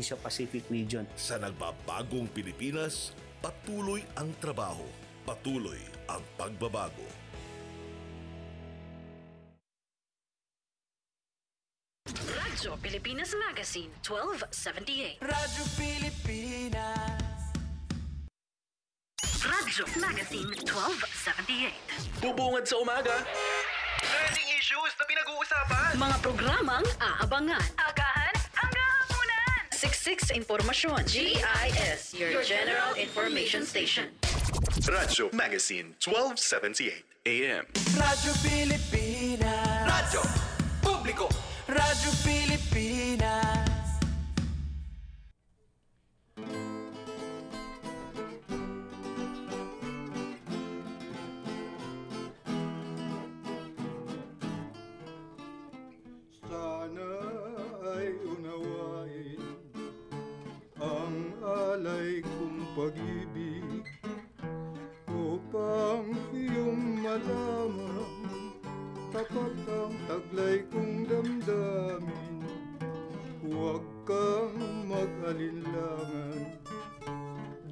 Asia-Pacific region. Sa nagbabagong Pilipinas, patuloy ang trabaho, patuloy ang pagbabago. Radyo Pilipinas Magazine, 1278. Radyo Pilipinas. Radyo Magazine 1278. Bubungad sa umaga. Trending issues na pinag-uusapan. Mga programang aabangan. Agahan hanggang hapunan. Siksik sa impormasyon. GIS, your general information station. Radyo Magazine 1278 AM. Radyo Pilipinas. Radyo Publiko. Radyo Pilipinas. Sana ay unawain ang alay kong pag-ibig upang iyong malaman tapat ang taglay kong damdamin. Huwag kang mag-alinlangan,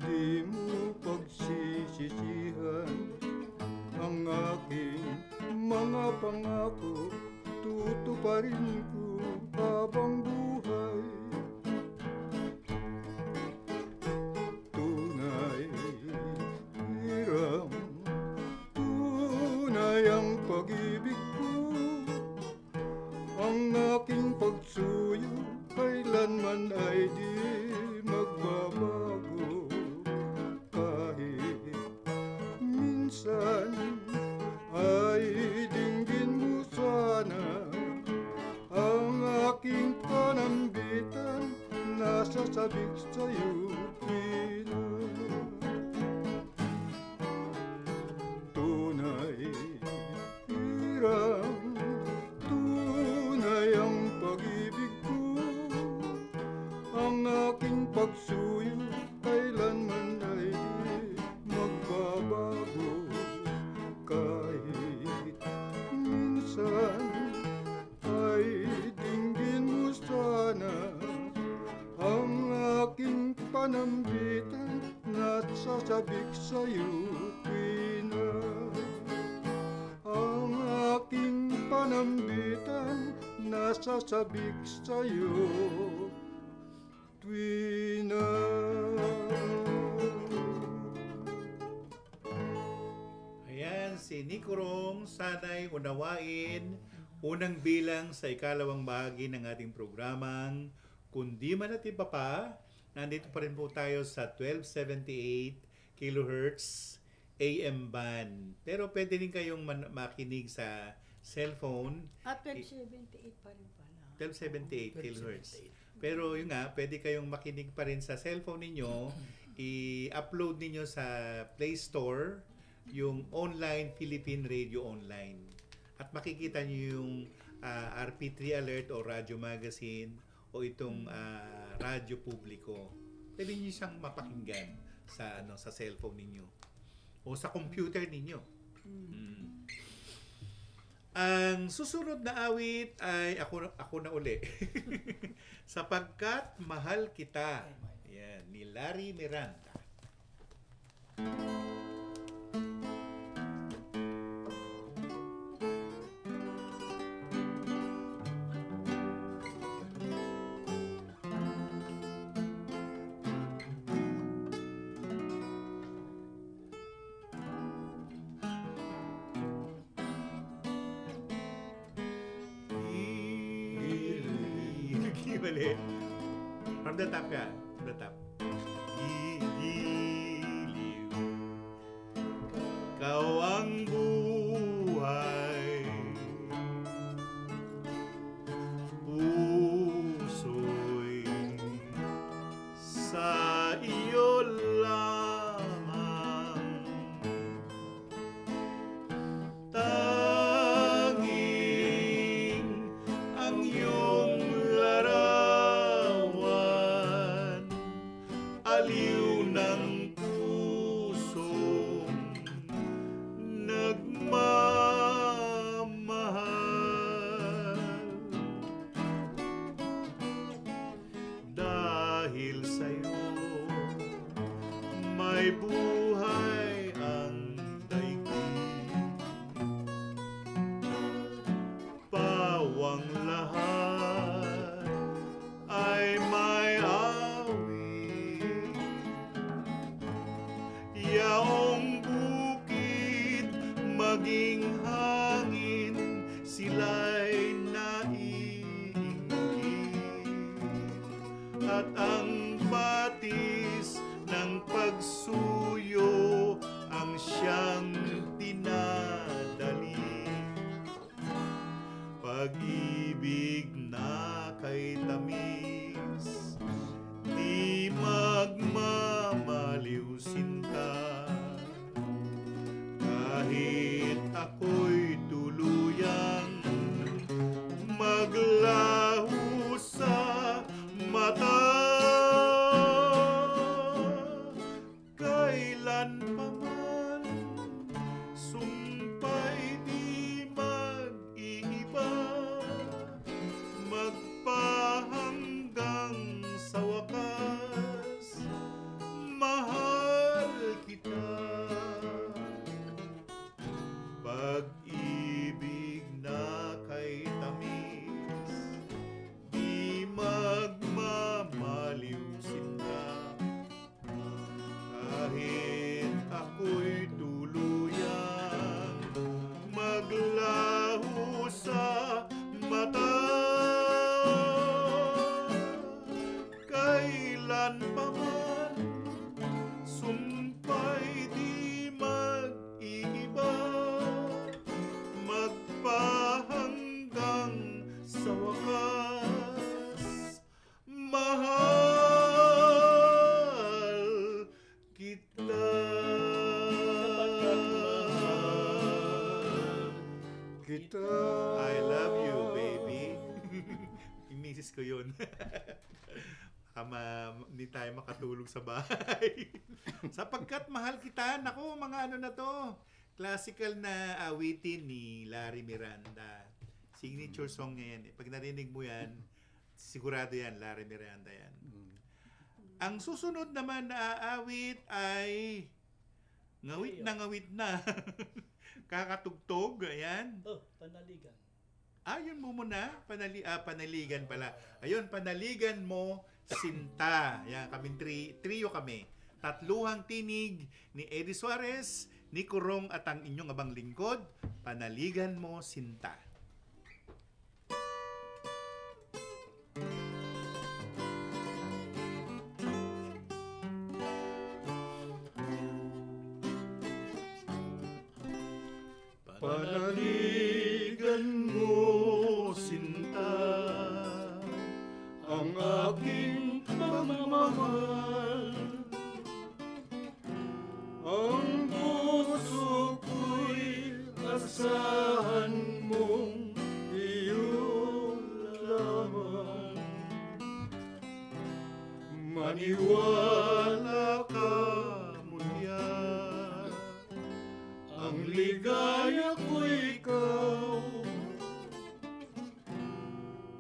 di mo pagsisisihan ang aking mga pangako. Tutuparin ko habang buhay. Tunay, hirang, tunay ang pag-ibig ko. Ang aking pagsuyo kailanman ay di magbabago. Kahit minsan ay dinggin mo sana ang aking panambitan, nasasabik sa'yo pina. Tunay, hirang, tunay ang pag-ibig ko. Ang aking pagsuyo kailanman ay di magbabago. Kahit minsan ay dinggin mo sana ang aking panambitan, nasasabik sa'yo pina. Ang aking panambitan, nasasabik sa'yo tuwina. Ayan, si Nicorong, sana'y unawain. Unang bilang sa ikalawang bahagi ng ating programang Kundi Man at Iba Pa. Nandito pa rin po tayo sa 1278 kHz AM band. Pero pwede rin kayong makinig sa cellphone. At 1278 pa rin pala. 1278 kHz. Pero yun nga, pwede kayong makinig pa rin sa cellphone ninyo. I-upload ninyo sa Play Store yung online Philippine Radio Online. At makikita nyo yung RP3 Alert o Radyo Magazine o itong Radyo Publiko. Pwede nyo siyang mapakinggan sa cellphone ninyo o sa computer ninyo. Ang susunod na awit ay ako na uli. Sapagkat Mahal Kita. Yan, ni Larry Miranda. Mali. From the top ka. From the top. Giliw. Kau ang buhay. Puso'y sa iyo lamang. Tanging ang iyong aliw ng pusong Dahil sa'yo may buhay ang daigdig. Pawang lahat ay may awit. Yaong bukid maging hangin, sila'y naiinggit. At ang batis ng pagsuyo ang siyang dinadali. Pag-ibig na kay tamis, di magmamaliw sinta. Kahit ako'y tuluyang maglaho sa mata, kailan pa man sumpay di mag-iiba, magpahanggang sa wakas, mahal kita. Pag-ibig na kay tamis, di magmamaliw sinta. Kahit ako'y tuluyang maglaho sa mata, kailan pa man sumpay di mag-iiba, magpahanggang sa wakas, mahal kita. Kita. I love you, baby. Imisis ko yun. Hindi tayo makatulog sa bahay. Sapagkat mahal kita. Naku, mga ano na to. Classical na awitin ni Larry Miranda. Signature song niya yan. Pag narinig mo yan, sigurado yan, Larry Miranda yan. Ang susunod naman na awit ay ngawit na. Kakatugtog, ayan. Panaligan. Yun mo muna. Panaligan pala. Ayun, panaligan mo, sinta. Yan, kaming trio kami. Tatluhang tinig ni Eddie Suarez, ni Kurong at ang inyong abang lingkod. Panaligan mo, sinta. Panaligan mo, sinta, ang aking pagmamahal. Ang puso ko'y asahan mong iyon lamang. Maniwala ka munya, ang ligaya ko'y ikaw.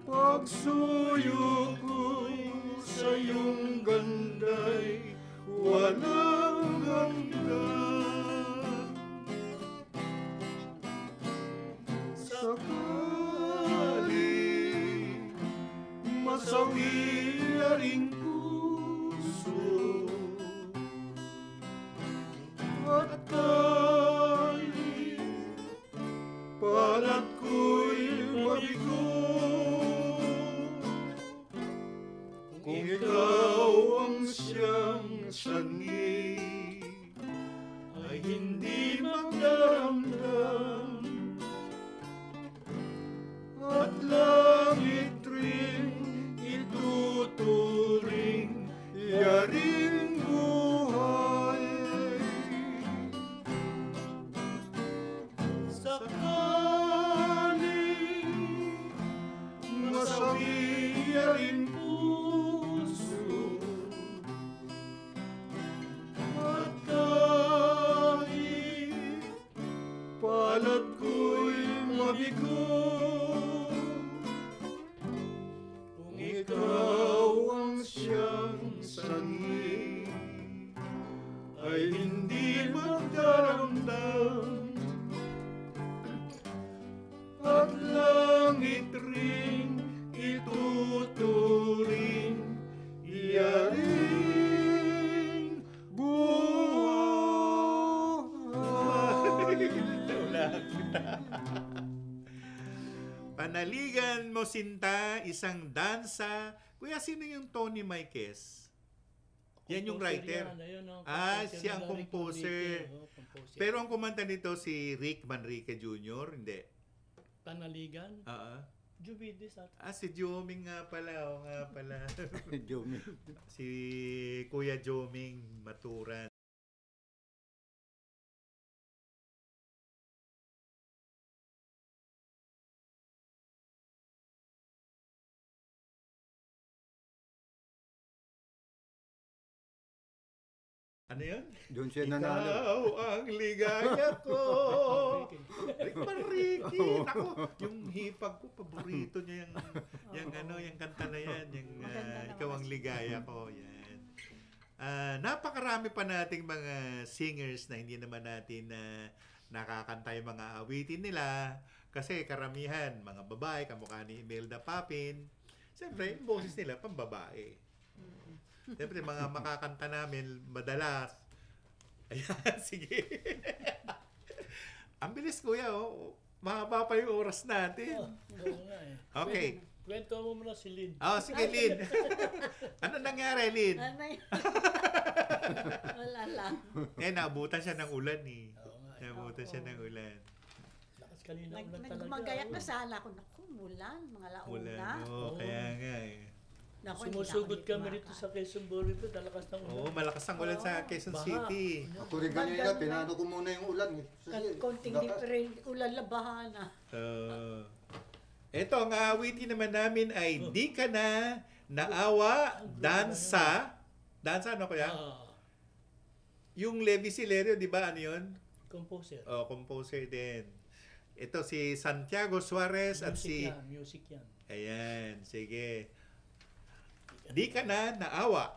Pagsuyo ko'y sa iyong ganda'y walang hanggan. Sakali masawi aring puso at kahit palat ko'y mabigo, kung ikaw ang siyang sangi, ay hindi magdaramdam. At langit rin ituturing yaring buhay. Sakaling masawi yaring puso at kahit mo sinta, isang dansa. Kuya, sino yung Tony Maykes? Yan yung writer. Siya ang composer. Pero ang kumanta nito si Rick Manrique Jr., hindi. Tanaligan? Jubides at Si Joming nga pala. Oo nga pala. Joming. Si Kuya Joming Maturan. Ano yun? Doon siya nanalo. Ikaw ang ligaya ko. Rick Manrique. Ako, yung hipag ko, paborito niya yung kanta na yan. Yung ikaw ang ligaya ko. Yan. Napakarami pa nating mga singers na hindi naman natin nakakanta yung mga awitin nila. Kasi karamihan, mga babae, kamukha ni Imelda Papin. Siyempre, yung boses nila, pambabae. Siyempre, mga makakanta namin, madalas. Ayan, sige. Ang bilis, kuya, oh. Mahaba pa yung oras natin. Oo nga eh. Okay. Kwento mo muna si Lynn. Sige, Lynn. Ano nangyari, Lynn? Wala lang. Naabutan siya ng ulan, eh. Oo nga eh. Naabutan siya ng ulan. Lakas kanina ulan talaga. Nagmagayak na sana ako. Naku, mulan. Mga launa. Ulan, kaya nga, eh. Naku, Sumusugod kami rito sa Quezon Boribo, talakas ng ulan. Oo, malakas ang ulan sa Quezon City. Ako rin kanina, pinano ko muna yung ulan. Konting different, ulan labahan na. Ito, ang awitin naman namin ay Di Ka Na, Naawa, Dansa. Dansa, ano kuya? Yung Levi Silerio, di ba? Ano yun? Composer. Composer din. Ito si Santiago Suarez at si... Music yan. Ayan, sige. Di Ka Na, Naawa.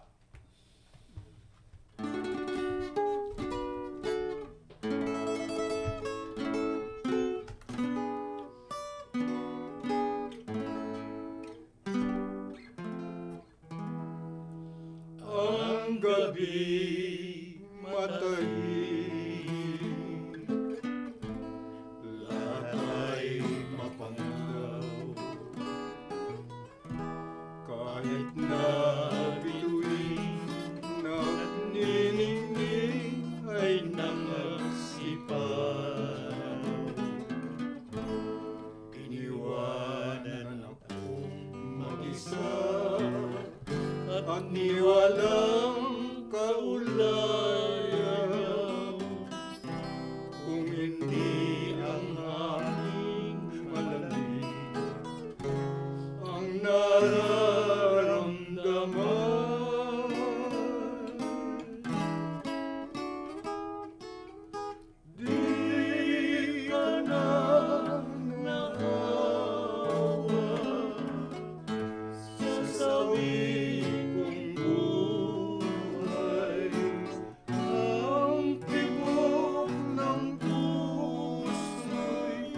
Ang gabi matahimik, lahat ay mapanglaw. Kahit na bituin nagniningning ay nangasipaw. Iniwanan akong mag-isa at niwalang kaulayan. Kung hindi ang hangin malamig ang nararamdaman, di ka na naawa sa sabi kong buhay. Ang tibok ng puso'y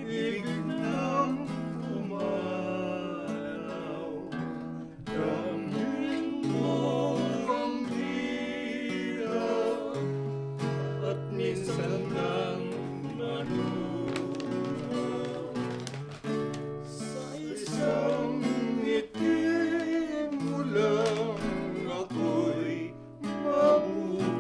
ibig nang umalaw. Damhin mo ang hirap at minsan lang manunaw. Sa isang ngiti mo lang ako'y mabuhay.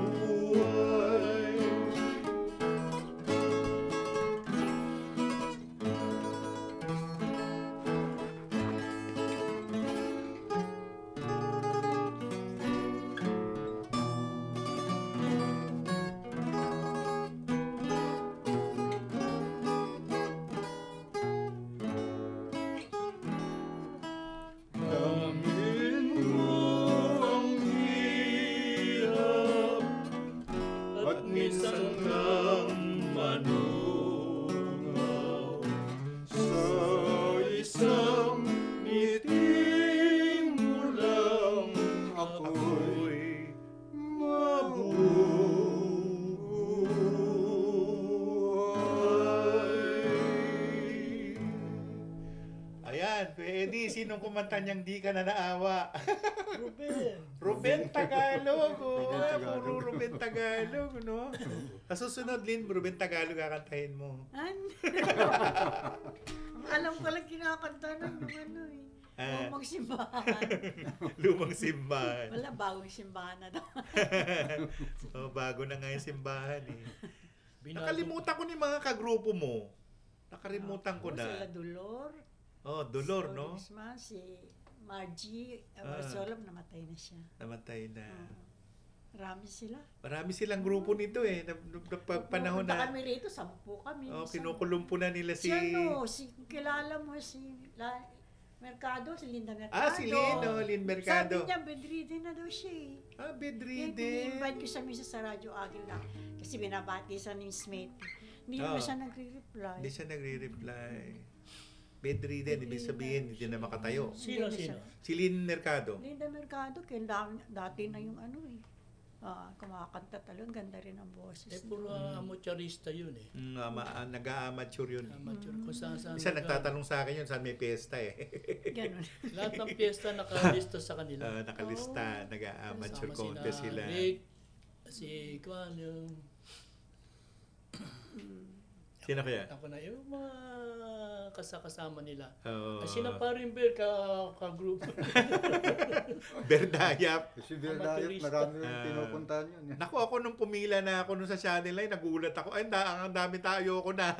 Damhin mo ang hirap at minsan lang manungaw. Sa isang ngiti mo lang ako'y mabuhay. Ayan, Kuya Eddie, sinong kumanta niyang Di Ka Na Naawa? Ruben. Ruben Tagalog. Ruben Tagalog. Puro Ruben Tagalog, no? Sa susunod, Lynn, Ruben Tagalog kakantahin mo. Ang Alam ko lang kinakanta nun yung ano eh. Lumang simbahan. Lumang simbahan. Wala, bagong simbahan na daw. Bago na nga yung simbahan eh. Binago- Nakalimutan ko ni mga kagrupo mo. Nakalimutan ko Sila na. Dolor. Dolor, no? Si Margie Ah. Solom, namatay na siya. Namatay na. Marami sila. Marami silang grupo nito eh. Panahon Pupunta na. kami rito, 10 kami. Kinukulumpo na nila si... Kilala mo Mercado, si Linda Mercado. Si Lynn Mercado. Sabi niya, bedridden na daw siya eh. Kaya Bedridden. invite ko siya minsan sa Radyo Agila. Kasi binabati sa ni Smith. Hindi naman siya nagre-reply. Hindi siya nagre-reply. Bedridden, ibig sabihin, hindi na makatayo. Sino? Si Lynn Mercado. Linda Mercado, kaya dati na yung ano eh. Kumakanta talaga, ganda rin ang boses. Puro amateurista yun eh. Nag-a-amateur yun. Amateur. Kung saan Isa nagtatanong sa akin yun, saan may piyesta eh. Ganun. Lahat ng piyesta nakalista sa kanila. Nakalista, nag-a-amateur Kasama contest sila. Rick, si Kwan, yung... Sino kaya? Ako na, yung mga kasama nila. Oo. Sino pa rin ba ka-group? Berdayap. Si Berdayap, marami yung pinupuntahan yun. Naku, ako nung pumila na ako nung sa Channel 9, nagulat ako. Ay, ang dami tayo ko na.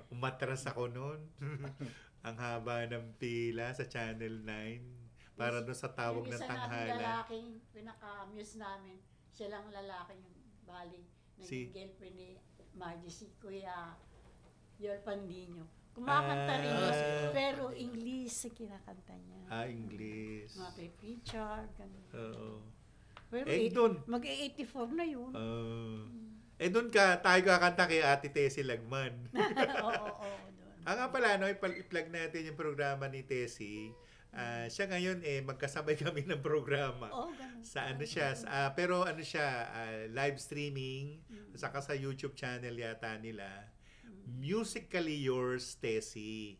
Umatras ako noon. Ang haba ng pila sa Channel 9. Para doon sa tawag ng Yung isa tanghala. namin lalaking pinaka-amuse namin, siya lang lalaki yung bali. Naging girlfriend ni Margie, si Kuya Yor Pandino. Kumakanta rin yun, pero English sa kinakanta niya. English. Mga kay Richard, ganun. Oo. Pero doon. mag-84 na yun. Doon tayo kakanta kay Ate Tessie Lagman. Oo, doon. Nga pala, i-plug natin yung programa ni Tessie. Siya ngayon magkasabay kami ng programa. Ganun. Sa siya, pero live streaming, saka sa YouTube channel yata nila. Musically Yours, Tessie.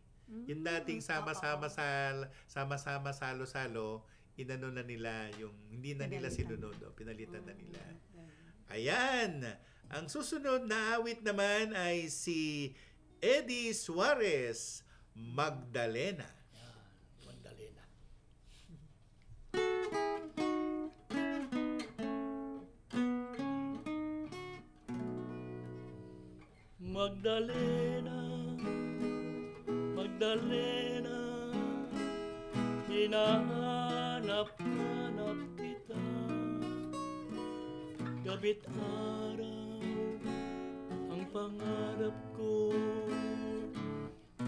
Yung dating sama-sama salo-salo, inano na nila yung hindi na nila sinunod, pinalitan na nila. Ayan. Ang susunod na awit naman ay si Eddie Suarez, Magdalena. Magdalena. Magdalena, Magdalena, hinahanap-hanap kita, gabi't araw, ang pangarap ko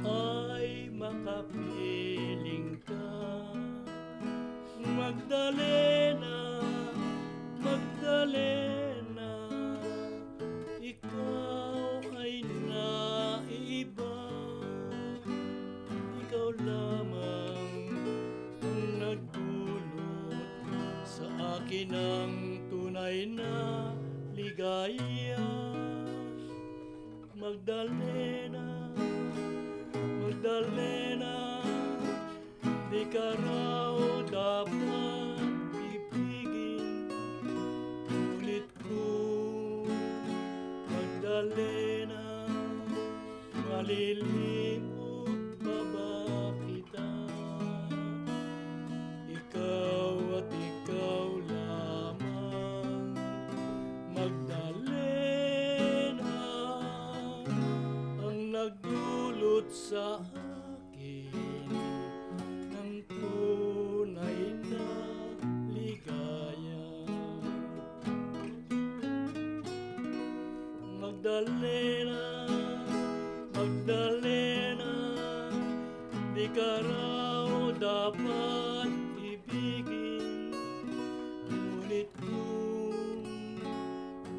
ay makapiling ka. Magdalena, Magdalena, ikaw ay naiba, ikaw lamang ang nagdulot sa akin ng tunay na ligaya. Magdalena, Magdalena, di ka raw dapat ibigin, ngunit kung Magdalena, malilimot pa ba kita? Ikaw at ikaw lamang, Magdalena, ang nagdulot sa akin ng tunay na ligaya. Magdalena, Magdalena, di ka raw dapat ibigin, ngunit kung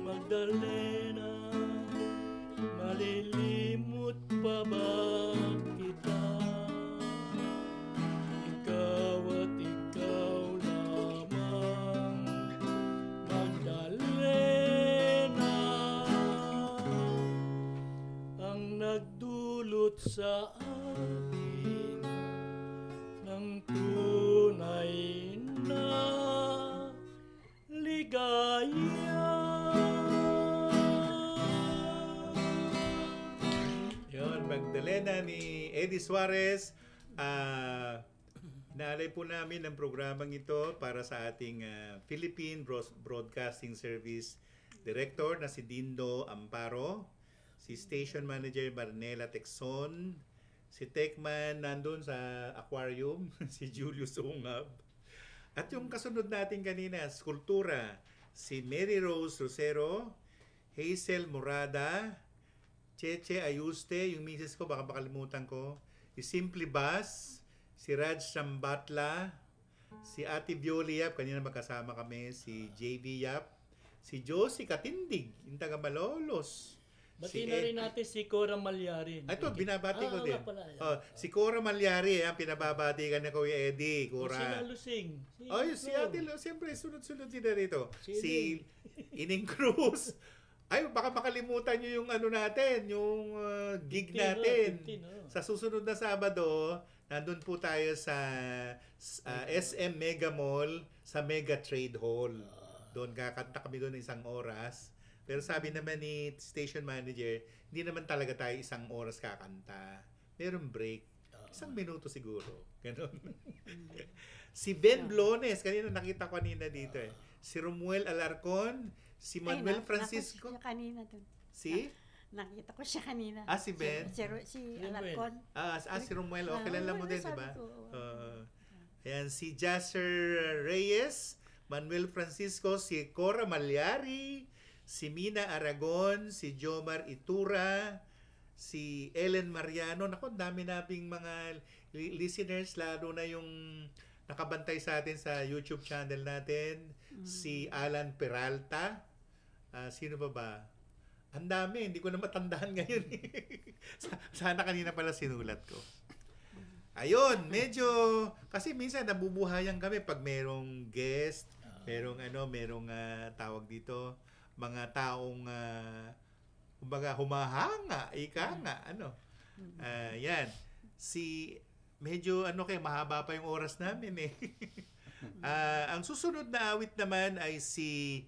Magdalena, malilimot pa ba kita? Ikaw at ikaw lamang, Magdalena, ang nagdulot sa akin ng tunay na ligaya. Magdalena ni Eddie Suarez. Naalay po namin ang programang ito para sa ating Philippine Broadcasting Service Director na si Dindo Amparo, si Station Manager Marnela Texon, si Techman nandun sa aquarium, si Julius Ungab. At yung kasunod natin kanina, Skulptura, si Mary Rose Rosero, Hazel Morada, Cheche Ayuste, yung misis ko, baka makalimutan ko, si Simply Bass, si Raj Sambatla, si Ate Violi Yap, kanina magkasama kami, si JV Yap, si Josie Katindig, yung taga Malolos. Bati na rin natin si Cora Malyari. Ito, binabati ko din. Pala, si Cora Malyari, ang pinababati ka na Kuya Eddie. Cora. Si Lalusing. Si Ate Lo, siyempre, sunod-sunod sila rito. Si Ining Cruz. Ay, baka makalimutan nyo yung ano natin, yung gig natin. 15. Sa susunod na Sabado, nandun po tayo sa SM Mega Mall sa Mega Trade Hall. Doon kakanta kami doon 1 oras. Pero sabi naman ni station manager, hindi naman talaga tayo 1 oras kakanta. Meron break. 1 minuto siguro. Ganon. Si Ben Blones, kanina nakita ko kanina dito eh. Si Romuel Alarcon, si Manuel Francisco. Nakita ko siya kanina dun. Si? Nakita ko siya kanina. Si Ben? Si Alarcon. Si Romuel. Kilala mo din, di ba? Ko. Ayan, si Jasser Reyes, Manuel Francisco, si Cora Malyari, si Mina Aragon, si Jomar Itura, si Ellen Mariano. Naku, dami naming mga listeners, lalo na yung nakabantay sa atin sa YouTube channel natin. Si Alan Peralta. Sino ba? Ang dami, hindi ko na matandaan ngayon. Sana kanina pala sinulat ko. Ayun, medyo, kasi minsan nabubuhayan kami pag merong guest, merong tawag dito, mga taong kumbaga humahanga, ika nga, yan. Medyo mahaba pa yung oras namin eh. Ang susunod na awit naman ay si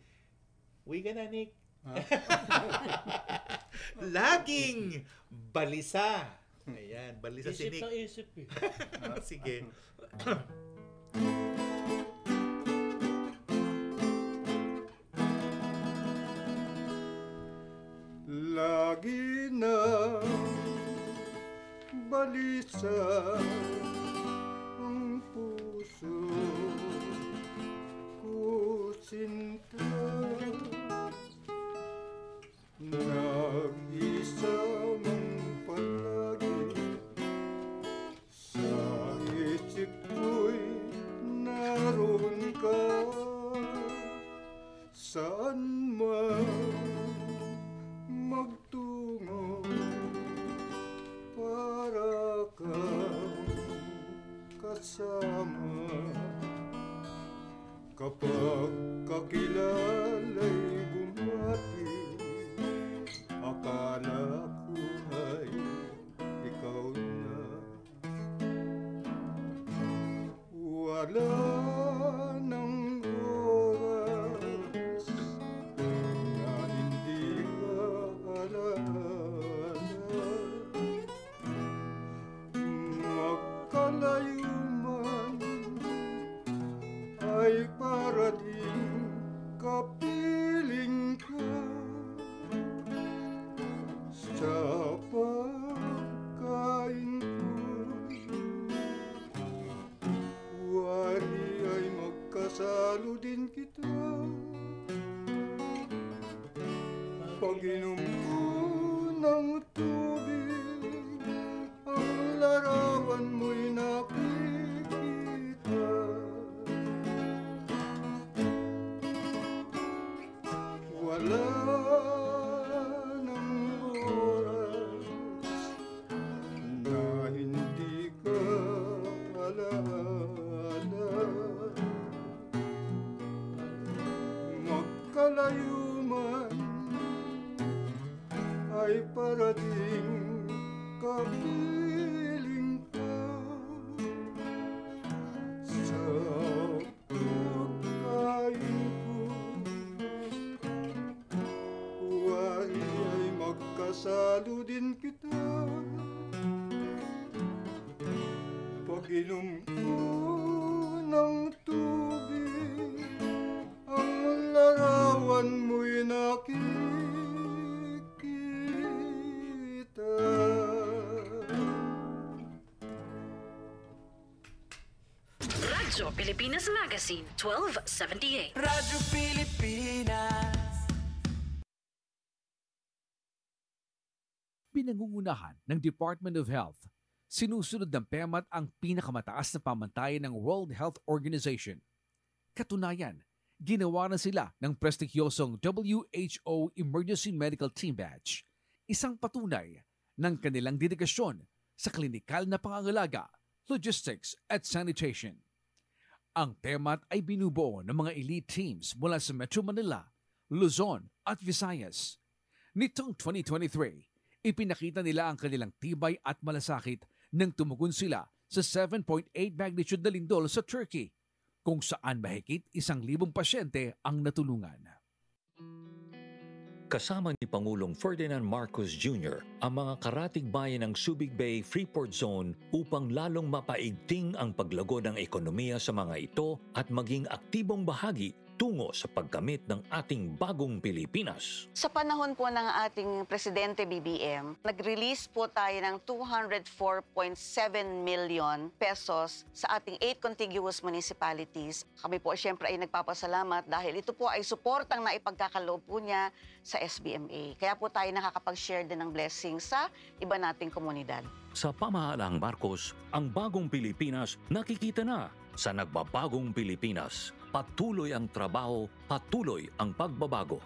Wiga na, Nick. Laging balisa. Ayan, balisa si Nick. Isip eh. Sige. Lagi na balisa ang puso ko sinta, nag-isa mong palagi sa isip ko'y naroon ka, saan man magtungo para kang kasama. Kapag kakilala'y bumati, akala ko ay ikaw na. Wala nang oras na hindi ka alaala. Magkalayo man ay para din kapiling ka sa pagkain ko. Wari ay magkasalo din kita. Pag-inom ko ng tubig, ang larawan mo'y nakikita. Wala nang oras na hindi ka alaala. Magkalayo man ay parating kapiling ka sa pagkain ko. Wari ay magkasalo din kita. Inom ko ng tubig, ang larawan mo'y nakikita. Radyo Pilipinas Magazine, 1278. Radyo Pilipinas. Pinangungunahan ng Department of Health, sinusunod ng PEMAT ang pinakamataas na pamantayan ng World Health Organization. Katunayan, ginawa na sila ng prestigyosong WHO Emergency Medical Team Badge, isang patunay ng kanilang dedikasyon sa klinikal na pangangalaga, logistics at sanitation. Ang PEMAT ay binubuo ng mga elite teams mula sa Metro Manila, Luzon at Visayas. Nitong 2023, ipinakita nila ang kanilang tibay at malasakit nang tumugon sila sa 7.8 magnitude na lindol sa Turkey, kung saan mahigit 1,000 pasyente ang natulungan. Kasama ni Pangulong Ferdinand Marcos Jr. ang mga karatig bayan ng Subic Bay Freeport Zone upang lalong mapaigting ang paglago ng ekonomiya sa mga ito at maging aktibong bahagi tungo sa pagkamit ng ating bagong Pilipinas. Sa panahon po ng ating Presidente BBM, nag-release po tayo ng 204.7 million pesos sa ating 8 contiguous municipalities. Kami po siyempre ay nagpapasalamat dahil ito po ay suportang na ipagkakaloob po niya sa SBMA. Kaya po tayo nakakapag-share din ng blessing sa iba nating komunidad. Sa pamahalaang Marcos, ang bagong Pilipinas nakikita na. Sa nagbabagong Pilipinas, patuloy ang trabaho, patuloy ang pagbabago.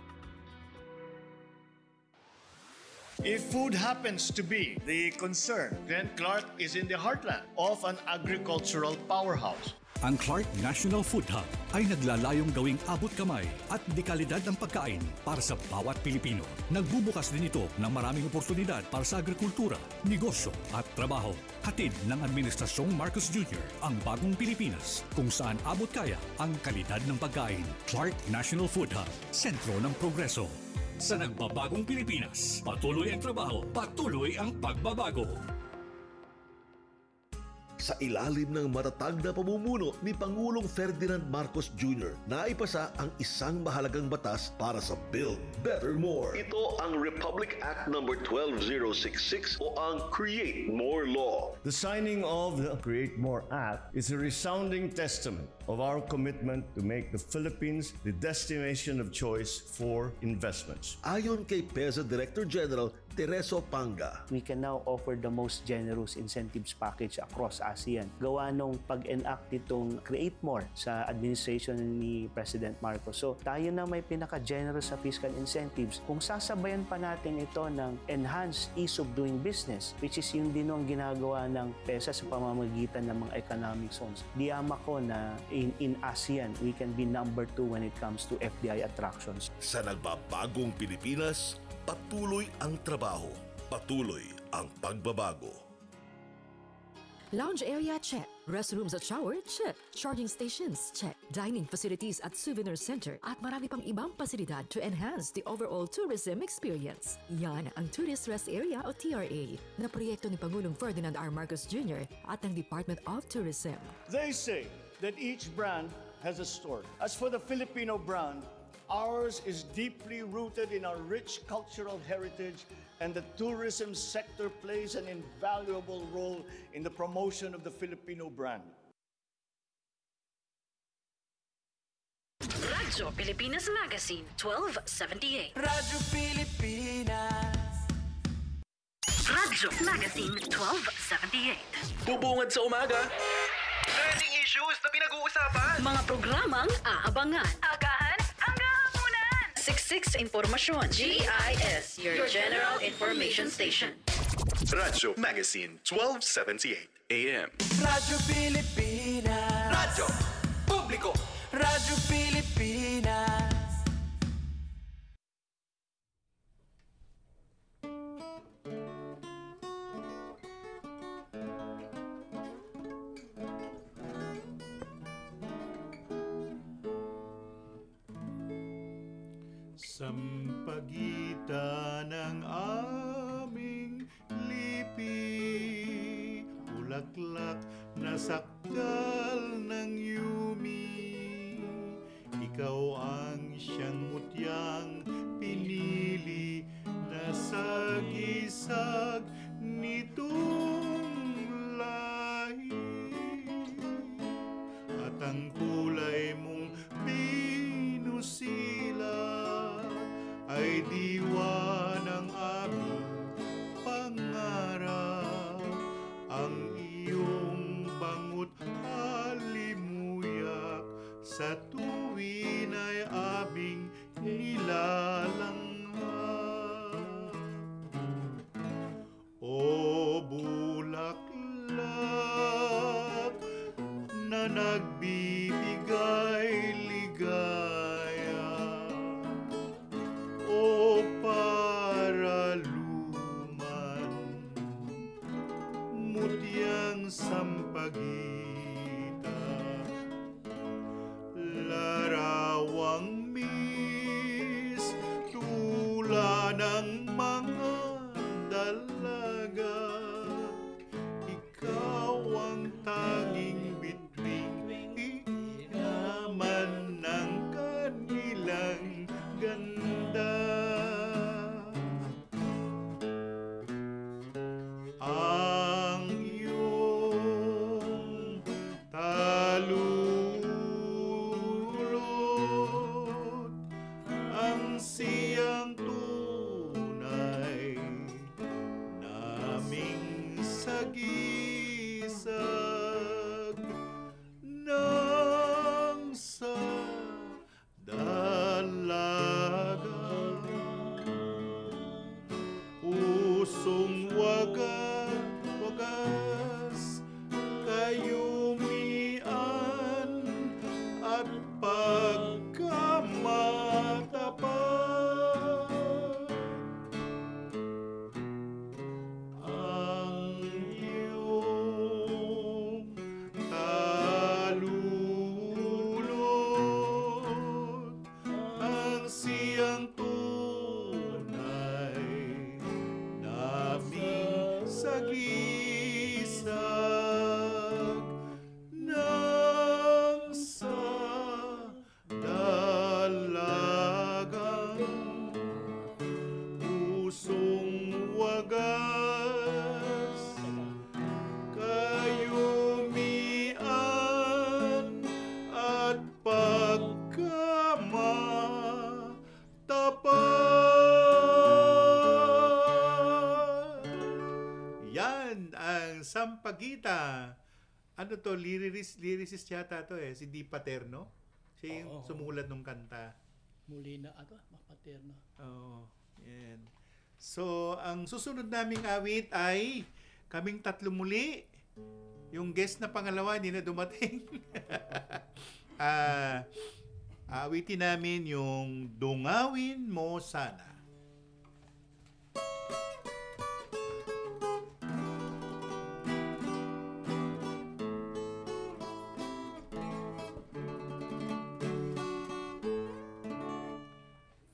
If food happens to be the concern, then Clark is in the heartland of an agricultural powerhouse. Ang Clark National Food Hub ay naglalayong gawing abot kamay at dekalidad ng pagkain para sa bawat Pilipino. Nagbubukas din ito ng maraming oportunidad para sa agrikultura, negosyo at trabaho. Hatid ng Administrasyong Marcos Jr. ang bagong Pilipinas kung saan abot kaya ang kalidad ng pagkain. Clark National Food Hub, sentro ng progreso. Sa nagbabagong Pilipinas, patuloy ang trabaho, patuloy ang pagbabago. Sa ilalim ng matatag na pamumuno ni Pangulong Ferdinand Marcos Jr., naipasa ang isang mahalagang batas para sa Build Better More. Ito ang Republic Act No. 12066 o ang Create More Law. The signing of the Create More Act is a resounding testament of our commitment to make the Philippines the destination of choice for investments. Ayon kay PEZA Director General Tereso Panga, we can now offer the most generous incentives package across ASEAN. Gawa nung pag-enact itong Create More sa administration ni President Marcos. So tayo na may pinaka-generous sa fiscal incentives. Kung sasabayan pa natin ito ng enhanced ease of doing business, which is yung din ang ginagawa ng PEZA sa pamamagitan ng mga economic zones. Diyama ko na in ASEAN, we can be number 2 when it comes to FDI attractions. Sa nagbabagong Pilipinas, patuloy ang trabaho, patuloy ang pagbabago. Lounge area, check. Restrooms at shower, check. Charging stations, check. Dining facilities at souvenir center at marami pang ibang pasilidad to enhance the overall tourism experience. Yan ang Tourist Rest Area o TRA na proyekto ni Pangulong Ferdinand R. Marcos Jr. at ng Department of Tourism. They say that each brand has a story. As for the Filipino brand, ours is deeply rooted in our rich cultural heritage, and the tourism sector plays an invaluable role in the promotion of the Filipino brand. Radyo Pilipinas Magazine, 1278. Radyo Pilipinas. Radyo Magazine, 1278. Bubungad sa umaga. Trending issues na pinag-uusapan. Mga programang aabangan. Agahan hanggang hapunan. Siksik sa impormasyon. GIS, your general information station. Radyo Magazine, 1278 AM. Radyo Pilipinas. Radyo Publiko. Radyo Pilipinas. Sampagitan ng aming lipi, bulaklak na sakdal ng yumi. Ikaw ang siyang mutyang pinili na sagisag nitong lahi. At ang kulay mong pinusila ay diwa ng aming pangarap. Ang iyong bangot halimuyak sa tuwin ay aming nilalanghap. O bulaklak na nagbibigay ligaya, o paraluman, mutyang sampagita, larawang mis, tula ng mga dalaga. Ikaw ang tanging bituing inaman ng kanilang ganda. Ang iyong talulot, ang siyang tunay naming sagisag ng sa dalaga. Pusong wagas kayumian at pagkamatapat. Ang iyong talulot, ang siyang tunay naming sagisag ng sa dalagang. Pusong wagas kayumian at pagkamatapat. Yan ang Sampagita. Ano to? Lyricist yata to eh. Si Di Paterno. Siya yung sumulat ng kanta. Muli na ako, mapaterno. Oo. Yan. So, ang susunod naming awit ay kaming tatlo muli. Yung guest na pangalawa, hindi na dumating. Awitin namin yung Dungawin Mo Sana.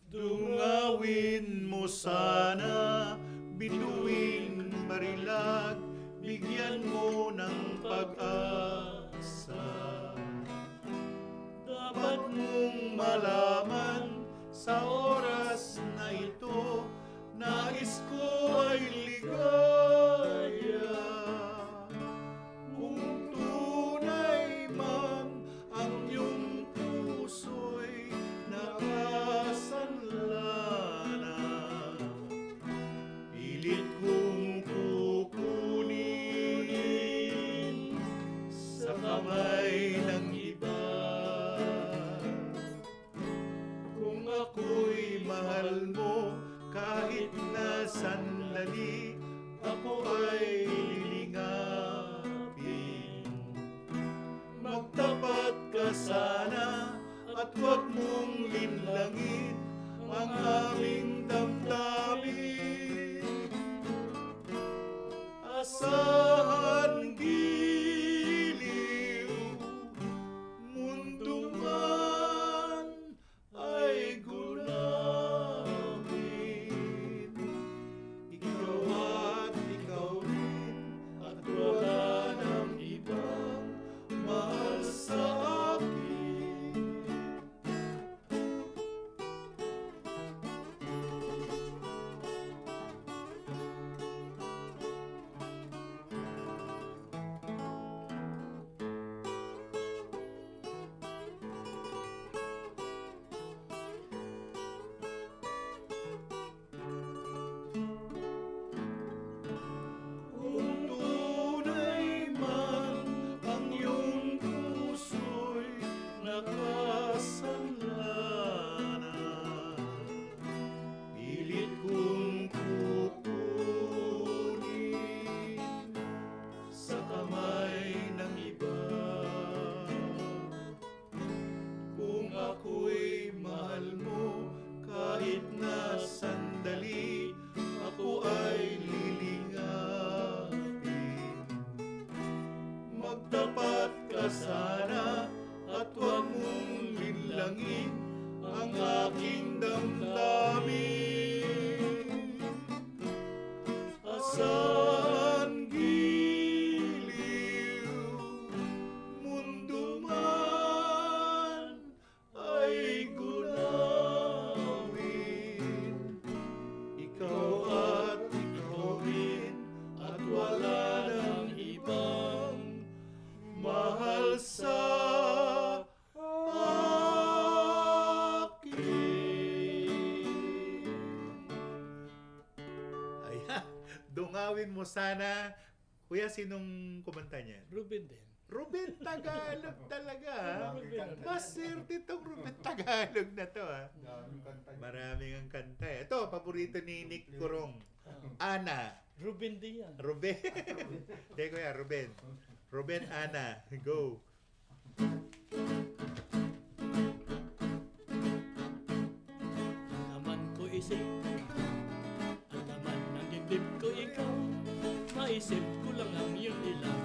Dungawin mo sana, bituing marilag, bigyan mo ng pag-asa. Dapat mong malaman sa oras na ito, nais ko ay ligaya. Kung tunay man ang iyong puso'y nakasanlana, pilit kong kukunin sa kamay ng iba. Kung ako'y mahal mo, kahit na sandali, ako ay lilingapin. Magtapat ka sana at huwag mong linlangin ang aming damdamin. Asahan giliw, mundo man ay gunawin. Ikaw at ikaw rin, at wala na halangin ang aking damdamin. Asan giliw mundo man ay gunawin, ikaw at ikaw rin, at wala nang ibang mahal sa dungawin mo sana. Kuya, sinong kumanta niya? Ruben din. Ruben Tagalog talaga. Maswerte itong Ruben Tagalog na to. Maraming ang kanta. Ito, paborito ni Nick Kurong. Ana. Ruben din yan. Ruben. Hindi, kuya, Ruben. Ruben, Ana. Go. Naman ko isip, ang naman ng dibdib ko ikaw, maisip ko lang ang iyong ilang,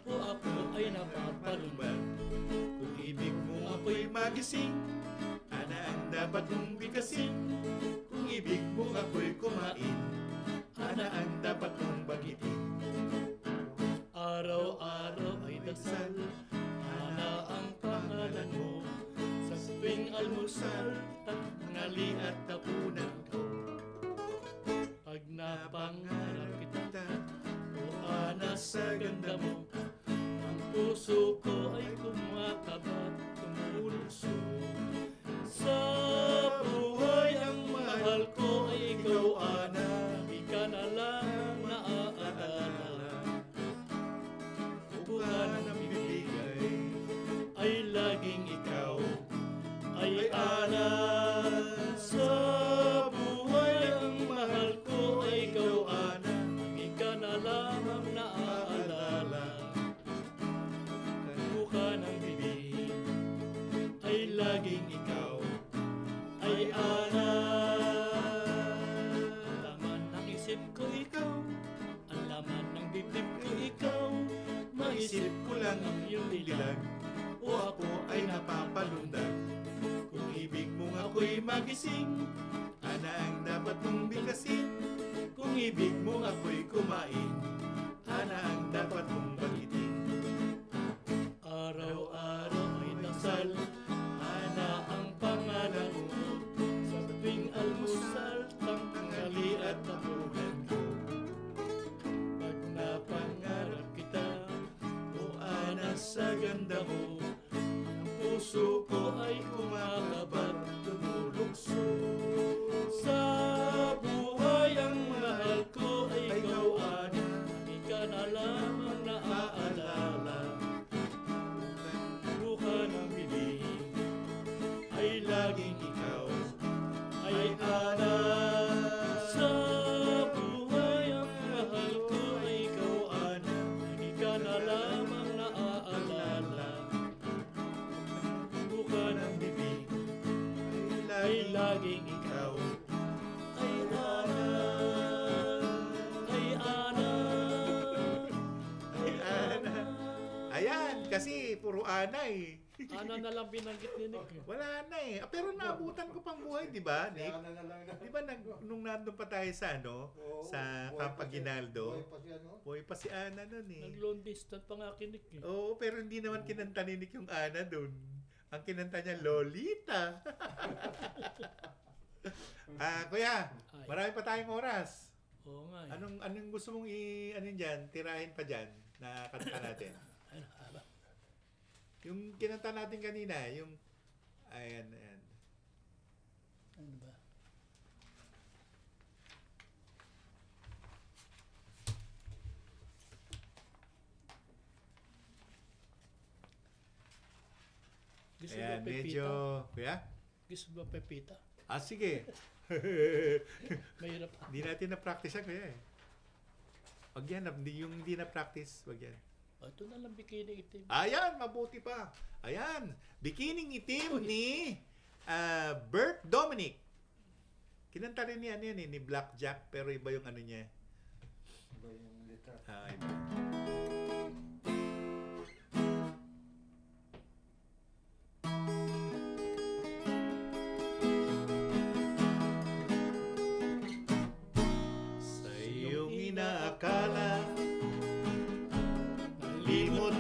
o ako ay napapalumban. Kung ibig mo ako'y magising, ana ang dapat mong bigkasin. Kung ibig mo ako'y kumain, ana ang dapat mong bagitin. Araw-araw ay dasal, ana ang pangalan mo, sa tuwing almusal, tanghali at tapunan ko. Pag napangarap kita, o ana sa ganda mo, ang puso ko ay kumakabat, tumulso. Sa buhay ang mahal ko ay ikaw, ana, di ka na lang naaalala. Bukan ang bibigay ay laging ikaw, ay ana. Sa buhay ang mahal ko ay ikaw, ana, di ka na lamang naaalala. Bukan ang bibig ay laging ikaw, ay ana. Laman ng isip ko ikaw, ang laman ng dibdib ko ikaw, maisip ko lang ang iyong dilag, o ako ay napapalundag. Kung ibig mong ako'y magising, ana ang dapat mong bigkasin. Kung ibig mong ako'y kumain, ana ang dapat mong bagitin. Araw-araw ay dasal, ana ang pangalan mo, sa tuwing almusal, tanghali at tapunan ko. Pag napangarap kita, o ana sa ganda mo, ang puso ko ay kumakabat, tumulukso. Sa buhay ang mahal ko ay ikaw, ana, di ka na lamang naaalala. Bukan ang bibig ay laging ikaw, ay ana. Sa buhay ang mahal ko ay ikaw, ana, di ka na lamang naaalala. Bukan ang bibig ay laging ikaw, ay ana, ay ana, ay ana. Ayan, kasi puro ana eh. Ana na lang binanggit ni Nick. Wala na eh. Pero naabutan ko pang buhay, di ba, Nick? Di ba nung nandun pa tayo sa sa Campaginaldo? Buhay pa si Ana nun eh. Nag-long distance pa nga kay Nick eh. Oo, pero hindi naman kinanta ni Nick yung Ana dun. Ang kinanta niya, Lolita. Kuya, marami pa tayong oras. Oo nga eh. Anong gusto mong tirahin pa dyan na kanta natin? Yung kinanta natin kanina, yung ayan. Ano ba? Gusto ayan, ba Pepita? medyo, kuya? Gusto ba Pepita? Sige. Mahirap. Hindi natin na-practice yan, kuya eh. Wag yan, yung hindi na-practice, wag yan. Ito na lang Bikining Itim. Ayan, mabuti pa. Ayan, Bikining Itim ni Bert Dominic. Kinanta rin niya ni Blackjack, pero iba yung niya. Iba yung letra. Iba.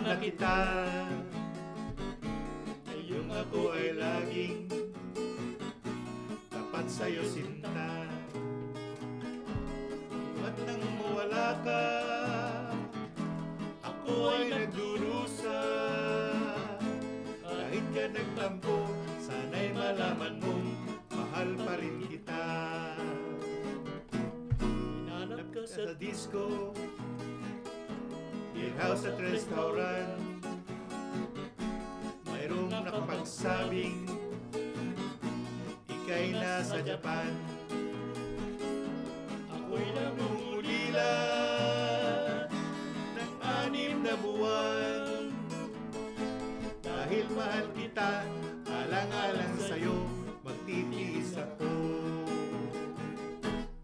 na kita, ngayong ako ay laging tapat sa'yo sinta. At nang mawala ka, ako ay nagdurusa. Kahit ka nagtampo, sana'y malaman mong mahal pa rin kita. Hinanap ka sa disco, beer house at restaurant, mayroong nakapagsabing ika'y nasa Japan. Ako'y namumulila ng 6 na buwan, dahil mahal kita, alang-alang sa'yo magtitiis ako.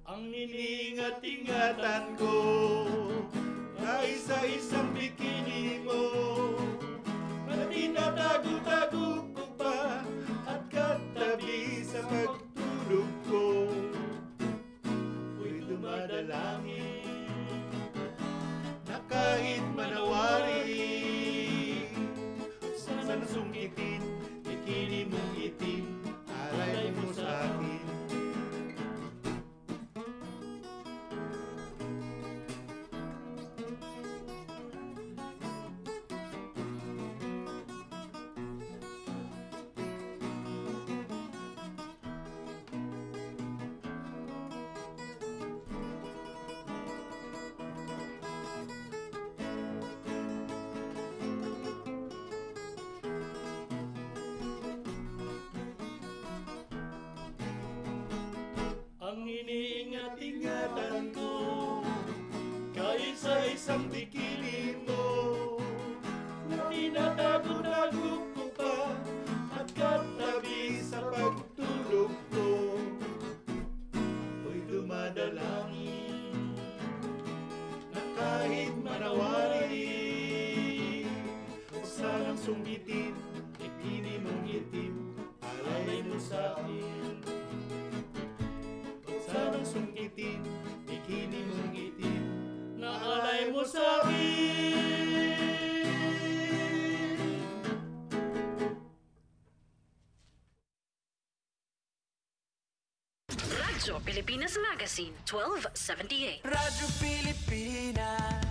Ang iningat-ingatan ko na isa-isang bikini mo, na tinatago-tago ko pa at katabi sa pagtulog ko. Ako'y dumadalangin na kahit manawari, sana sungkitin, bikini mong itim, alay mo sa akin. Ang iniingat-ingatan ko, kahit sa isang bikini mo, na tinatago-tago ko pa at katabi sa pagtulog ko. Ako'y dumadalangin na kahit manawari, huwag sanang sunggitin, bikini mong itim, alay mo sa akin. Sanang sungkitin, bikini mong itim, na alay mo sa akin. Radyo Pilipinas Magazine, 1278. Radyo Pilipinas.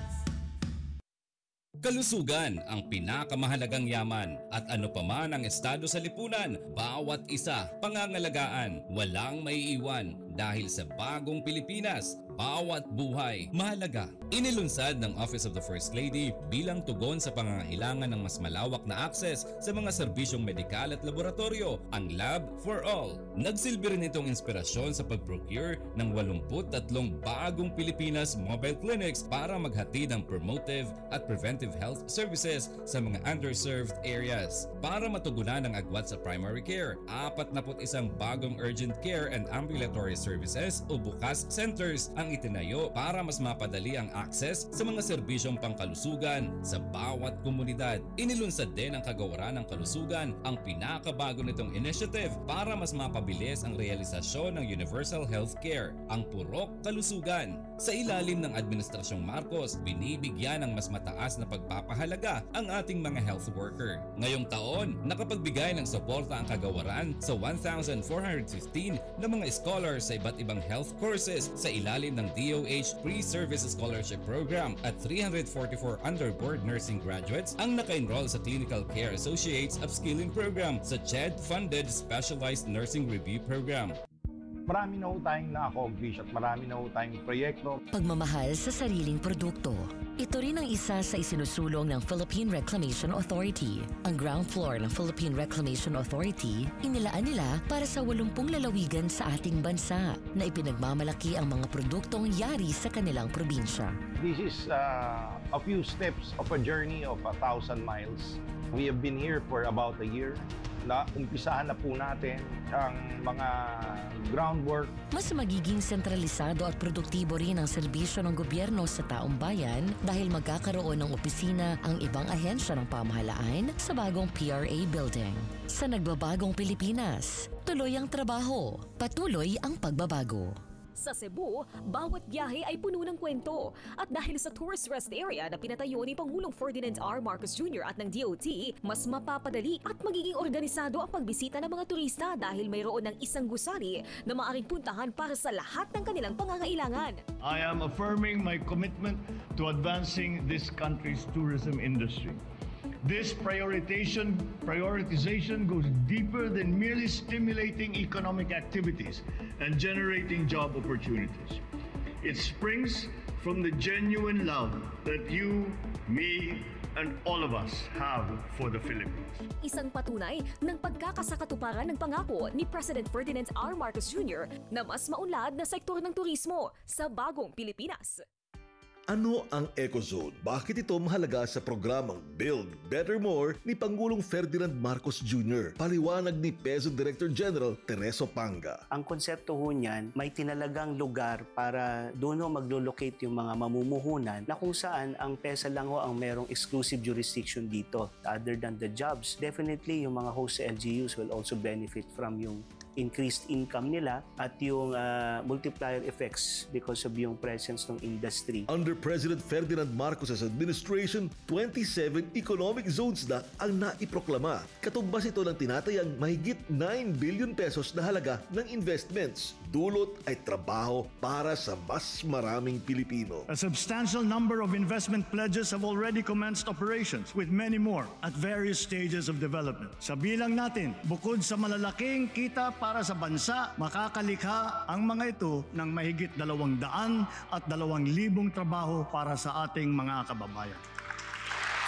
Kalusugan ang pinakamahalagang yaman at ano pa man ang estado sa lipunan, bawat isa pangangalagaan, walang maiiwan dahil sa bagong Pilipinas, bawat buhay mahalaga. Inilunsad ng Office of the First Lady bilang tugon sa pangangailangan ng mas malawak na access sa mga serbisyong medikal at laboratorio, ang Lab for All. Nagsilbi rin itong inspirasyon sa pag-procure ng 83 bagong Pilipinas mobile clinics para maghatid ng promotive at preventive health services sa mga underserved areas. Para matugunan ang agwat sa primary care, 41 bagong urgent care and ambulatory services o bukas centers ang itinayo para mas mapadali ang access sa mga serbisyong pangkalusugan sa bawat komunidad. Inilunsad din ang Kagawaran ng Kalusugan, ang pinakabago nitong initiative para mas mapabilis ang realisasyon ng universal health care, ang Purok Kalusugan. Sa ilalim ng Administrasyong Marcos, binibigyan ng mas mataas na pagpapahalaga ang ating mga health worker. Ngayong taon, nakapagbigay ng suporta ang Kagawaran sa 1,415 na mga scholars sa iba't ibang health courses sa ilalim ng DOH Pre-Service Scholarship Program at 344 underboard nursing graduates ang naka-enroll sa Clinical Care Associates Upskilling Program sa CHED-funded Specialized Nursing Review Program. Marami na ho tayong na-accomplish at marami na ho tayong proyekto. Pagmamahal sa sariling produkto. Ito rin ang isa sa isinusulong ng Philippine Reclamation Authority. Ang ground floor ng Philippine Reclamation Authority, inilaan nila para sa 80 lalawigan sa ating bansa na ipinagmamalaki ang mga produktong yari sa kanilang probinsya. This is a few steps of a journey of 1,000 miles. We have been here for about a year. Umpisahan na po natin ang mga groundwork. Mas magiging sentralisado at produktibo rin ang serbisyo ng gobyerno sa taong bayan dahil magkakaroon ng opisina ang ibang ahensya ng pamahalaan sa bagong PRA building. Sa nagbabagong Pilipinas, tuloy ang trabaho, patuloy ang pagbabago. Sa Cebu, bawat biyahe ay puno ng kwento. At dahil sa tourist rest area na pinatayo ni Pangulong Ferdinand R. Marcos Jr. at ng DOT, mas mapapadali at magiging organisado ang pagbisita ng mga turista dahil mayroon ng isang gusali na maaaring puntahan para sa lahat ng kanilang pangangailangan. I am affirming my commitment to advancing this country's tourism industry. This prioritization goes deeper than merely stimulating economic activities and generating job opportunities. It springs from the genuine love that you, me, and all of us have for the Philippines. Isang patunay ng pagkakasakatuparan ng pangako ni President Ferdinand R. Marcos Jr. na mas maunlad na sektor ng turismo sa bagong Pilipinas. Ano ang EcoZone? Bakit ito mahalaga sa programang Build Better More ni Pangulong Ferdinand Marcos Jr.? Paliwanag ni PEZO Director General Tereso Panga. Ang konsepto ho niyan, may tinalagang lugar para doon ho maglo-locate yung mga mamumuhunan na kung saan ang PESA lang ho ang merong exclusive jurisdiction dito. Other than the jobs, definitely yung mga host LGUs will also benefit from yung increased income nila at yung multiplier effects because of yung presence ng industry. Under President Ferdinand Marcos's administration, 27 economic zones na ang naiproklama. Katumbas ito ng tinatayang mahigit 9 billion pesos na halaga ng investments. Dulot ay trabaho para sa mas maraming Pilipino. A substantial number of investment pledges have already commenced operations with many more at various stages of development. Sa bilang natin, bukod sa malalaking kita para sa bansa, makakalikha ang mga ito ng mahigit 200,000 trabaho para sa ating mga kababayan.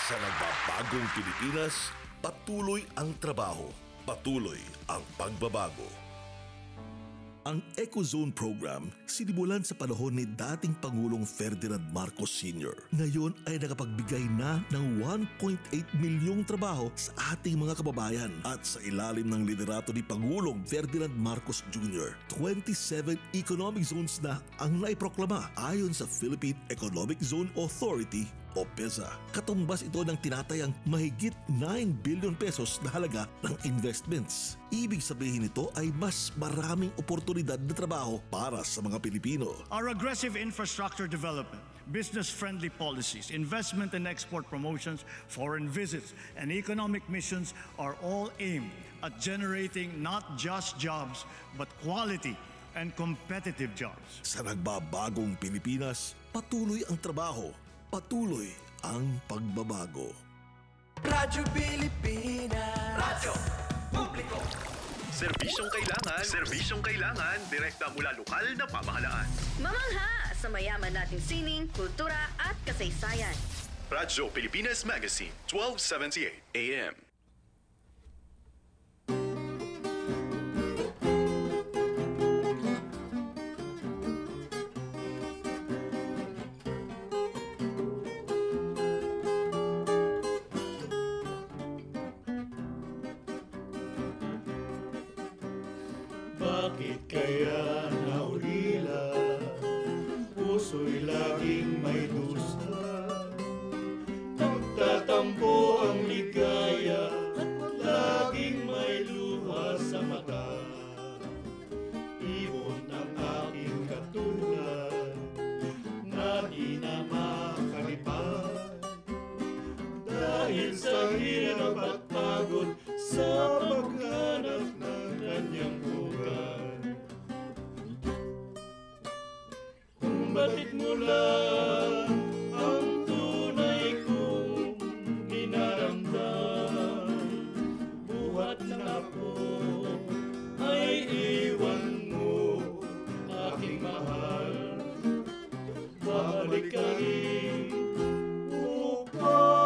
Sa nagbabagong Pilipinas, patuloy ang trabaho, patuloy ang pagbabago. Ang EcoZone program sinimulan sa panahon ni dating Pangulong Ferdinand Marcos Sr. Ngayon ay nakapagbigay na ng 1.8 milyong trabaho sa ating mga kababayan at sa ilalim ng liderato ni Pangulong Ferdinand Marcos Jr. 27 economic zones na ang naiproklama ayon sa Philippine Economic Zone Authority o PEZA. Katumbas ito ng tinatayang mahigit 9 billion pesos na halaga ng investments. Ibig sabihin nito ay mas maraming oportunidad na trabaho para sa mga Pilipino. Our aggressive infrastructure development, business-friendly policies, investment and export promotions, foreign visits, and economic missions are all aimed at generating not just jobs, but quality and competitive jobs. Sa nagbabagong Pilipinas, patuloy ang trabaho, patuloy ang pagbabago. Radyo Pilipinas. Radyo Publiko. Serbisyong kailangan, direkta mula lokal na pamahalaan. Mamangha sa mayaman nating sining, kultura at kasaysayan. Radyo Pilipinas Magazine, 1278 AM. Bakit kaya naulila? Puso'y laging may dusa. Nagtatampo ang ligaya at laging may luha sa mata. Ibon ang aking katulad na di na makalipat. Dahil sa hirap at pagod sa paghanap ng kanyang buhay. Kung batit mo lang ang tunay kong dinaramdam, buhat na ako ay iwan mo, aking mahal. Babalik ka rin upang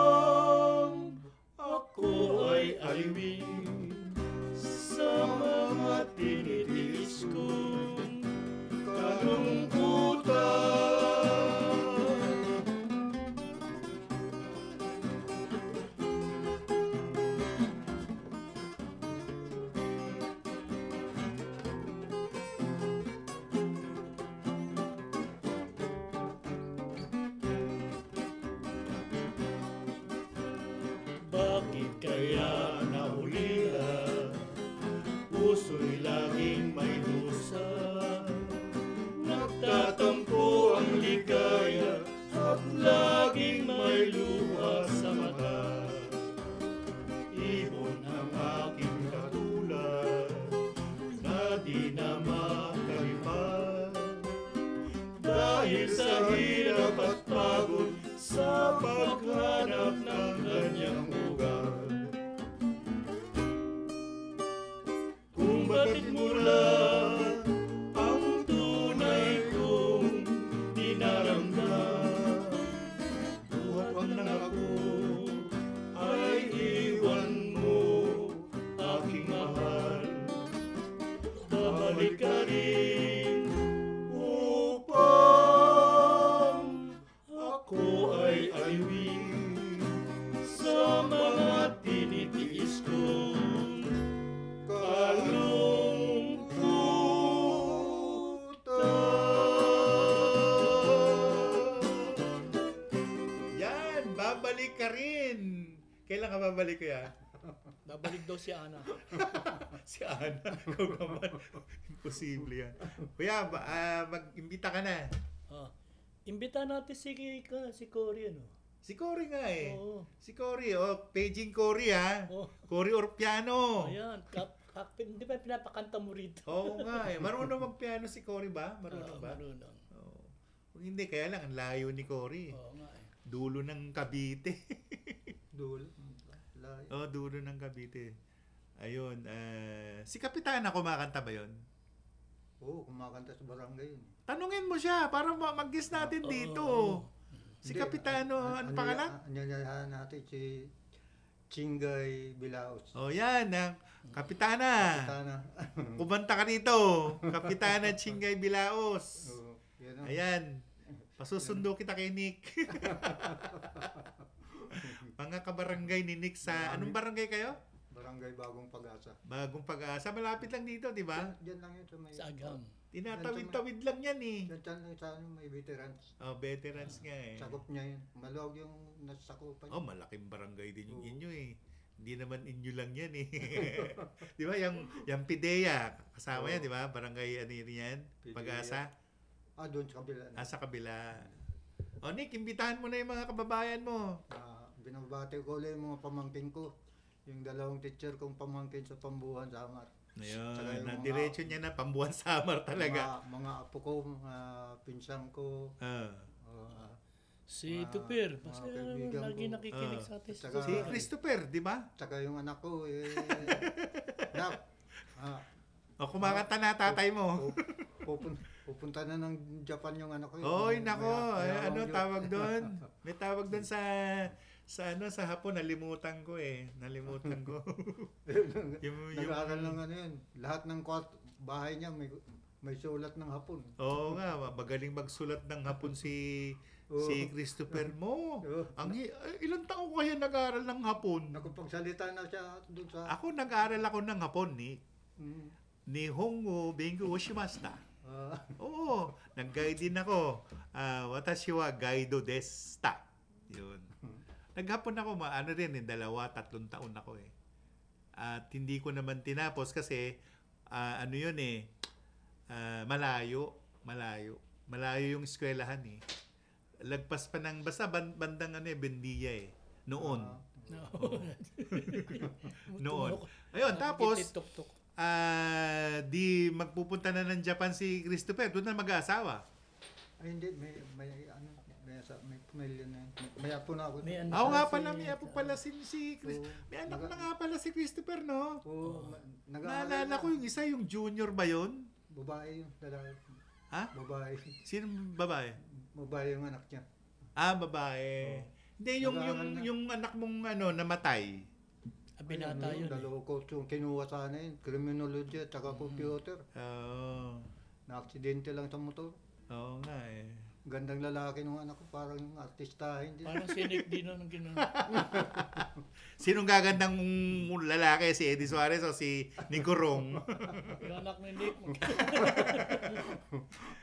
ako ay aliwin sa mga tinitiis kong kalungkutan. Bakit kaya naulila? Puso'y laging may dusa. di na makalipad. Dahil sa hirap at pagod sa paghanap ng kanyang ugat. Kung bakit mula ang tunay kong dinaramdam, buhat nang ako ay iwan mo, aking mahal. Babalik ka rin upang ako ay aliwin sa mga tinitiis kong yan, babalik ka rin. Kailan ka babalik kaya? Babalik daw si Ana. Si Ana, ikaw naman. Imposible yan. Kuya, mag-imbita ka na. Imbita natin si Cory, ano? Si Cory nga eh. Oo. Si Cory, paging Cory ha. Cory Orpiano. Ayan, di ba pinapakanta mo rito? Oo nga eh. Marunong mag-piano si Cory ba? Marunong ba? Marunong. Kung hindi, kaya lang, ang layo ni Cory. Oo nga eh. Dulo ng Cavite. Dulo? Layo. Dulo ng Cavite. Ayun. Si Kapitana, kumakanta ba yun? Oo, kumakanta sa barangay yun. Tanungin mo siya para mag-guess natin dito. Si Kapitano, ano pangalan? Anyayahan natin si Chingay Bilaos. Yan. Kapitana. Kumanta ka dito. Kapitana Chingay Bilaos. Ayan. Pasusundo kita kay Nick. Mga kabarangay ni Nick sa... Anong barangay kayo? Barangay Bagong Pag-asa. Bagong Pag-asa. Malapit lang dito, di ba? Diyan lang yun sa may... Sa Agam. Tinatawid-tawid lang yan eh. Diyan lang sa may veterans. Veterans nga eh. Sakop niya yun. Maluwag yung nasakupan. Malaking barangay din yung inyo eh. Hindi naman inyo lang yan eh. Di ba? Yung Pidea, kasama yan, di ba? Barangay ano yan? Pag-asa? Doon sa kabila. Sa kabila. Nick, imbitahan mo na yung mga kababayan mo. Binabati ko ulit yung mga pamangkin ko. Yung dalawang teacher kong pamangkin sa Pambuhan Samar. Ayun, diretso niya na Pambuhan Samar talaga. Mga apo ko, mga pinsang ko. Si Tupir, lagi nakikinig sa atin. Si Christopher, di ba? Tsaka yung anak ko, kumakanta na tatay mo. Pupunta na ng Japan yung anak ko. Nako, ano tawag doon? May tawag doon sa Hapon, nalimutan ko. Nag-aaral ng ano yun. Lahat ng bahay niya may sulat ng Hapon. Oo nga, magaling magsulat ng Hapon si Christopher mo. Ilang taon ko kaya nag-aaral ng Hapon? Nakapagsalita na siya doon sa... Ako nag-aaral ako ng Hapon ni Nihongo Bengu Shimashita. Oo, nag-guide din ako. Watashi wa gaido deshita. Yun. Naghapon ako, 2-3 taon ako eh. At hindi ko naman tinapos kasi malayo yung eskwelahan eh. Lagpas pa ng basta bandang Bendia eh. Noon. Noon. Ayun, tapos di magpupunta na ng Japan si Christopher, doon na mag-aasawa. Ay hindi, may pamilya na yun. May apo na ako. Nga pala, may apo pala si Chris. May anak na nga pala si Christopher, no? Naalala ko yung isa, yung junior ba yun? Babae yun, lalaki. Ha? Babae. Sino babae? Babae yung anak niya. Babae. Hindi, yung anak mong namatay. Binata yun. Dalawa ko yung kinuha sana yun. Criminology at saka computer. Na-aksidente lang sa motor. Oo nga eh. Gandang lalaki nung anak ko, parang artistahin din. Parang si Nick Dino nung ginawa. Sinong gagandang lalaki? Si Eddie Suarez o si Nico Rong? Yung anak ni Nick.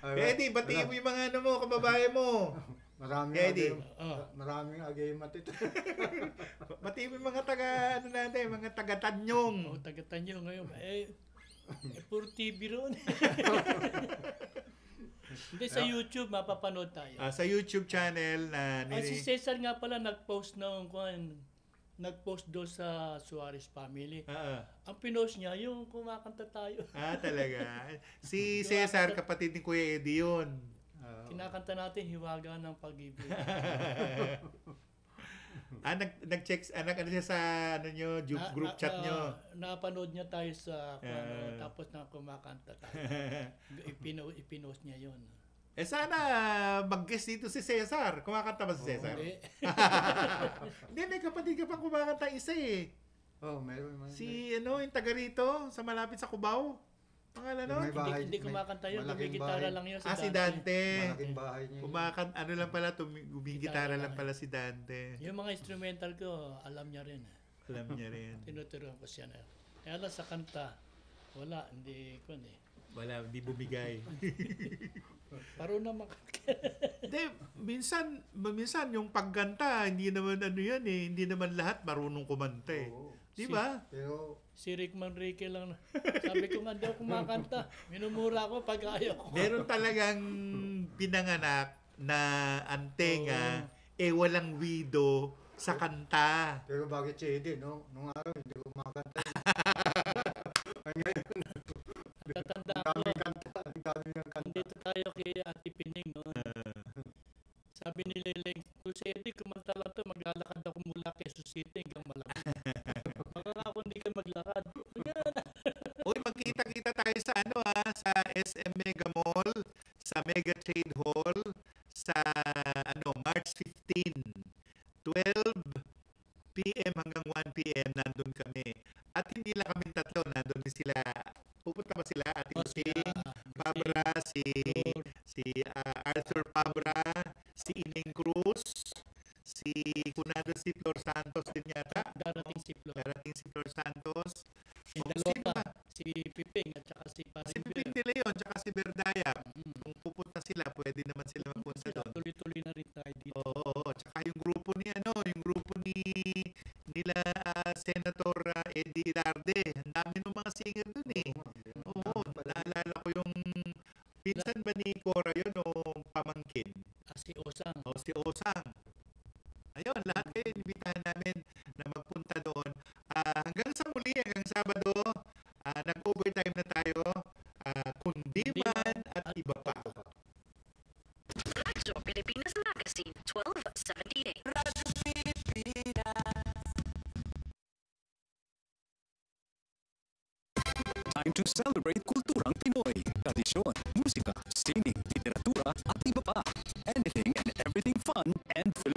Eddie, batiin mo yung mga kababae mo. Maraming agaymat ito. Batiin mo yung mga mga taga-Tanyong. Taga-Tanyong ngayon. Puro TV ron. Hindi, sa YouTube, mapapanood tayo. Sa YouTube channel na... si Cesar nga pala nag-post ng nag-post doon sa Suarez family. Ang pinost niya, yung kumakanta tayo. Talaga. Si Cesar, kapatid ni Kuya Eddie yun. Kinakanta natin, Hiwaga ng Pag-ibig. Nag-check, ano siya sa group chat nyo? Napanood niya tayo sa, tapos na kumakanta tayo. Ipinost niya yun. Sana mag-guest dito si Cesar. Kumakanta ba si Cesar? Hindi. Hindi, may kapatid ka pang kumakanta isa eh. Meron. Si yung taga rito, sa malapit sa Cubao. Pangalan nun? Hindi kumakanta yun. Gumigitara lang yun si Dante. Malaking bahay niya. Lang pala, gumigitara lang pala si Dante. Yung mga instrumental ko, alam niya rin. Tinuturuan ko siya na. Kaya lang sa kanta, wala, hindi ko Wala, hindi bumigay. Paro naman. Hindi, minsan yung pagganta, hindi naman yan eh. Hindi naman lahat marunong kumanta eh. Di ba? Pero si Rick Manrique lang. Sabi ko nga daw kumakanta. Minumura ko pag ayaw ko. Meron talagang pinanganak na antenga walang wido sa kanta. Pero bakit si Eddie, no? Nung araw, hindi kumakanta. Tatanda ko. Dito tayo kay Ate Pining noon. Sabi ni Leleng, kung si Eddie kumanta lang to, maglalakad ako mula kay City hanggang Malabon. Baka ako hindi ka maglakad. Uy, magkita-kita tayo sa sa SM Mega Mall, sa Mega Trade Hall, sa March 15. 12 p.m. hanggang 1 p.m. nandun kami. At hindi lang kami tatlo, nandun din sila. Pupunta ba sila? Ate Sing, Pabra, si Arthur Pabra, si Ineng Cruz, si Flor Santos din yata. Darating si Flor Santos. Si Piping at saka si Parang. Si Piping de Leon at saka si Berdaya. Kung pupunta sila, pwede naman sila magpunta doon. Tuloy-tuloy na rin tayo dito. Oo. Tsaka yung grupo ni nila Senator Eddie Darde. Ang dami ng mga singer doon eh. Oo. Naalala ko yung pinsan ba ni Cora yun o pamangkin? Si Osang. Si Osang. Ayun, lahat kayo inibitahan namin na magpunta doon. Hanggang sa muli, hanggang Sabado, nag-overtime na tayo. Kundiman at iba pa. Radyo Pilipinas Magazine 1278. Radyo Pilipinas. Time to celebrate kulturang Pinoy, tradisyon, musika, sining, literatura at iba pa. Anything and everything fun and Filipino.